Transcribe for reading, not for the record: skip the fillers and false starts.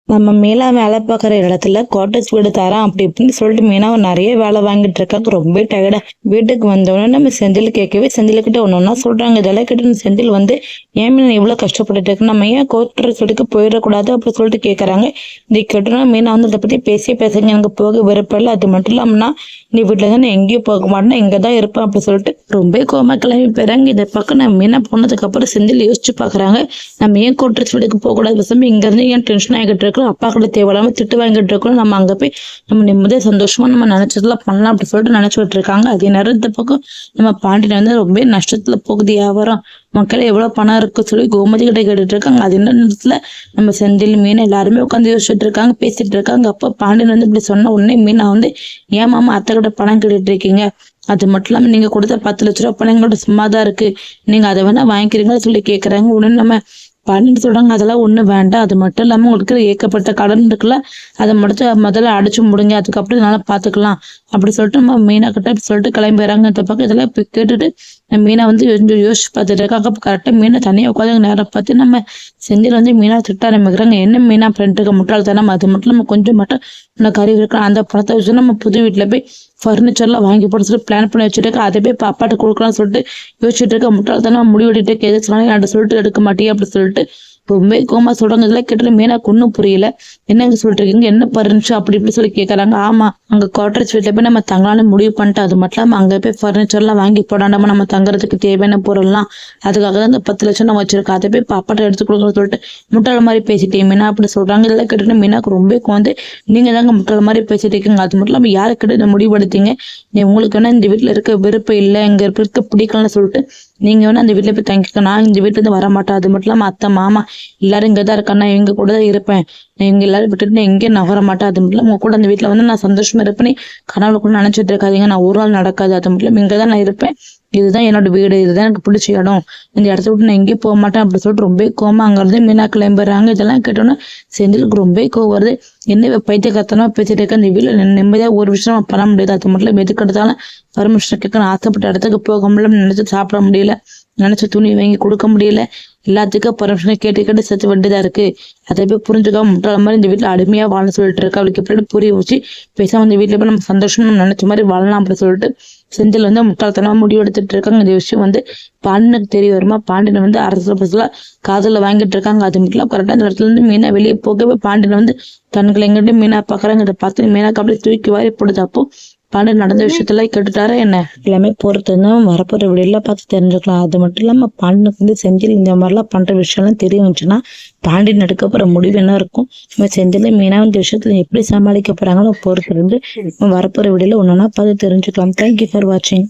நம்ம மீனா வேலை பார்க்குற இடத்துல குவார்டர்ஸ் வீடு தரேன் அப்படி இப்படின்னு சொல்லிட்டு மீனா நிறைய வேலை வாங்கிட்டு இருக்காங்க. ரொம்ப டயர்டா வீட்டுக்கு வந்தோடனே நம்ம செந்தில் கேட்கவே செந்தில்கிட்ட ஒன்னொன்னா சொல்றாங்க. இதெல்லாம் கிட்ட செந்தில் வந்து ஏன் மீனா இவ்வளவு கஷ்டப்பட்டுட்டு இருக்கு, நம்ம ஏன் குவார்டர்ஸ் வீட்டுக்கு போயிடக்கூடாது அப்படி சொல்லிட்டு கேட்கறாங்க. இந்த கேட்டோன்னா மீனா வந்து இதை பத்தி பேசுங்க, எனக்கு போக விருப்பம். அது மட்டும் இல்லாமன்னா நீ வீட்டுல தான் எங்கேயும் போக மாட்டேன், இங்கதான் இருப்பேன் அப்படி சொல்லிட்டு ரொம்ப கோமா கிளம்பி போயிறாங்க. இதை பக்கம் நம்ம மீனா போனதுக்கு அப்புறம் செந்தில் யோசிச்சு பாக்குறாங்க, நம்ம ஏன் குவார்டர்ஸ் வீட்டுக்கு போக கூடாது, பசங்க இங்க இருந்து ஏன் டென்ஷன் ஆகிட்டு இருக்கோம், அப்பா கூட தேவையில்லாம திட்டு வாங்கிட்டு இருக்கோம், நம்ம அங்க போய் நம்ம நிம்மதியா சந்தோஷமா நம்ம நினைச்சதெல்லாம் பண்ணலாம் அப்படி சொல்லிட்டு நினைச்சுட்டு இருக்காங்க. அதே நேரம் இந்த பக்கம் நம்ம பாண்டியன் வந்து ரொம்ப நஷ்டத்துல போகுது வியாபாரம், மக்கள் எவ்வளவு பணம் இருக்கு சொல்லி கோமதி கிட்ட கேட்டுட்டு இருக்காங்க. அது என்ன நேரத்துல நம்ம செந்தில் மீன் எல்லாருமே உட்காந்து யோசிச்சுட்டு இருக்காங்க, பேசிட்டு இருக்காங்க. அப்ப பாண்டியன் வந்து இப்படி சொன்ன உடனே மீனா வந்து ஏன் மாமா அத்தை கிட்ட பணம் கேட்டுட்டு இருக்கீங்க, அது மட்டும் இல்லாம நீங்க கொடுத்த 10 லட்ச ரூபாய் பணம் எங்களோட சும்மாதான் இருக்கு, நீங்க அதை வேணா வாங்கிக்கிறீங்கன்னு சொல்லி கேக்குறாங்க. உடனே நம்ம பாண்டியன் சொல்றாங்க, அதெல்லாம் ஒண்ணும் வேண்டாம், அது மட்டும் இல்லாம உங்களுக்கு ஏகப்பட்ட கடன் இருக்குல்ல, அதை முதல்ல அடிச்சு முடிங்க, அதுக்கப்புறம் இதனால பாத்துக்கலாம் அப்படி சொல்லிட்டு நம்ம மீனா கிட்ட சொல்லிட்டு கிளம்பிடுறாங்க. இந்த பக்கம் இதெல்லாம் இப்ப கேட்டுட்டு மீனா வந்து கொஞ்சம் யோசிச்சு பார்த்துட்டு இருக்காங்க. அப்ப கரெக்டா மீனை தனியா உட்காந்து நேரம் பார்த்து நம்ம செந்தில் வந்து மீனா திட்ட ஆரம்பிக்கிறாங்க. என்ன மீனா ஃப்ரெண்டுக்கு முட்டாள்தனம், அது மட்டும் நம்ம கொஞ்சம் மட்டும் உனக்கு அறிவு இருக்கலாம், அந்த பணத்தை வச்சு நம்ம புது வீட்டுல போய் ஃபர்னிச்சர்லாம் வாங்கி போட சொல்லி பிளான் பண்ணி வச்சுட்டு இருக்க, அதை போய் அப்பாட்ட கொடுக்கலாம்னு சொல்லிட்டு யோசிச்சுட்டு இருக்க, முட்டாள்தனம் முடிவெடுட்டு எது சொன்னாலும் என்கிட்ட சொல்லிட்டு எடுக்க மாட்டேன் அப்படி சொல்லிட்டு ரொம்ப கோமா சொல்றாங்க. இதெல்லாம் கேட்டு மீனா ஒன்னும் புரியல, என்னங்க சொல்லிட்டு இருக்கீங்க, என்ன பர்னிச்சர் அப்படி இப்படி சொல்லி கேட்கறாங்க. ஆமா, அங்க குவார்டர்ஸ் வீட்டுல போய் நம்ம தங்கலான்னு முடிவு பண்ணிட்டு, அது மட்டும் இல்லாம அங்க போய் ஃபர்னிச்சர் எல்லாம் வாங்கி போடாண்டாம நம்ம தங்குறதுக்கு தேவையான பொருள்லாம், அதுக்காக தான் இந்த 10 லட்சம் நம்ம வச்சிருக்கோம், அதை போய் பாப்பாட்ட எடுத்து கொடுக்கணும்னு சொல்லிட்டு முட்டாள் மாதிரி பேசிட்டேன் மீனா அப்படி சொல்றாங்க. இதெல்லாம் கேட்டுட்டு மீனாக்கு ரொம்ப வந்து நீங்க தாங்க முட்டாள் மாதிரி பேசிட்டு இருக்கீங்க, அது மட்டும் இல்லாம யாரு கிட்ட இந்த முடிவெடுத்தீங்க, நீ உங்களுக்கு வேணா இந்த வீட்டுல இருக்க விருப்பம் இல்லை, இங்க இருக்க பிடிக்கலன்னு சொல்லிட்டு நீங்க வேணா அந்த வீட்டுல போய் தங்கிக்க, நான் இந்த வீட்டுல இருந்து வர மாட்டேன், அது மட்டும் இல்லாம அத்தை மாமா எல்லாரும் இங்கதான் இருக்காங்க, இவங்க கூட தான் இருப்பேன், நான் இவங்க எல்லாரும் விட்டுட்டு நான் எங்கேயும் நகர மாட்டேன், அது மட்டும் உங்க கூட அந்த வீட்டுல வந்து நான் சந்தோஷமா இருப்பேன், கனவுல கூட நினைச்சிட்டு இருக்காதீங்க, நான் ஒரு நாள் நடக்காது, அது மட்டும் இங்கதான் நான் இருப்பேன், இதுதான் என்னோட வீடு, இதுதான் எனக்கு பிடிச்ச இடம், இந்த இடத்த விட்டு நான் எங்கேயும் போக மாட்டேன் அப்படி சொல்லிட்டு ரொம்ப கோமா அங்க இருந்து மீனா கிளம்பிடுறாங்க. இதெல்லாம் கேட்டோன்னா செந்திலுக்கு ரொம்ப கோவம் வருது. என்ன பைத்தியக்காரத்தனமா பேசிட்டு இருக்க, இந்த வீட்டுல நிம்மதியா ஒரு விஷயம் பண்ண முடியாது, அது மட்டும் எதுக்கு எடுத்தாலும் பர்மிஷன் கேட்கணும், ஆசைப்பட்ட இடத்துக்கு போக முடியல, நினைச்சு சாப்பிட முடியல, நினைச்ச துணி வாங்கி கொடுக்க முடியல, எல்லாத்துக்கும் பர்மிஷனை கேட்டு சேர்த்து வேண்டியதா இருக்கு, அதை போய் புரிஞ்சுக்காம முட்டாள மாதிரி இந்த வீட்டுல அடிமையா வாழ சொல்லிட்டு இருக்கு, அவளுக்கு எப்படி புரிய வச்சு பேசாம இந்த வீட்டுல போய் நம்ம சந்தோஷமா நினைச்ச மாதிரி வாழலாம் அப்படி சொல்லிட்டு செந்தில் வந்து முட்டாள்தனமா முடிவு எடுத்துட்டு இருக்காங்க. இந்த விஷயம் வந்து பாண்டியனுக்கு தெரிய வருமா, பாண்டியனை வந்து அரசு பஸ்ல காதல வாங்கிட்டு இருக்காங்க. அது மட்டும் கரெக்டா இந்த இடத்துல இருந்து மீனா வெளியே போகவே பாண்டியனை வந்து கண்களை எங்கிட்ட மீனா பாக்குறாங்க. இதை பார்த்து மீனாக்கு அப்படியே தூக்கி வாரி போடுது. அப்போ பாண்டியன் நடந்த விஷயத்துல கேட்டுட்டாரா என்ன, எல்லாமே பொறுத்துன்னா வரப்போற வீடியோல பார்த்து தெரிஞ்சுக்கலாம். அது மட்டும் இல்லாம பாண்டியனுக்கு வந்து செந்தில் இந்த மாதிரிலாம் பண்ற விஷயம்லாம் தெரிய வந்துச்சுன்னா பாண்டியன் எடுக்க போற முடிவு என்ன இருக்கும், செந்தில மீனா இந்த விஷயத்துல எப்படி சமாளிக்க போறாங்களோ பொறுத்து இருந்து வரப்போற வீடியோல ஒன்னொன்னா பார்த்து தெரிஞ்சுக்கலாம். தேங்க்யூ ஃபார் வாட்சிங்.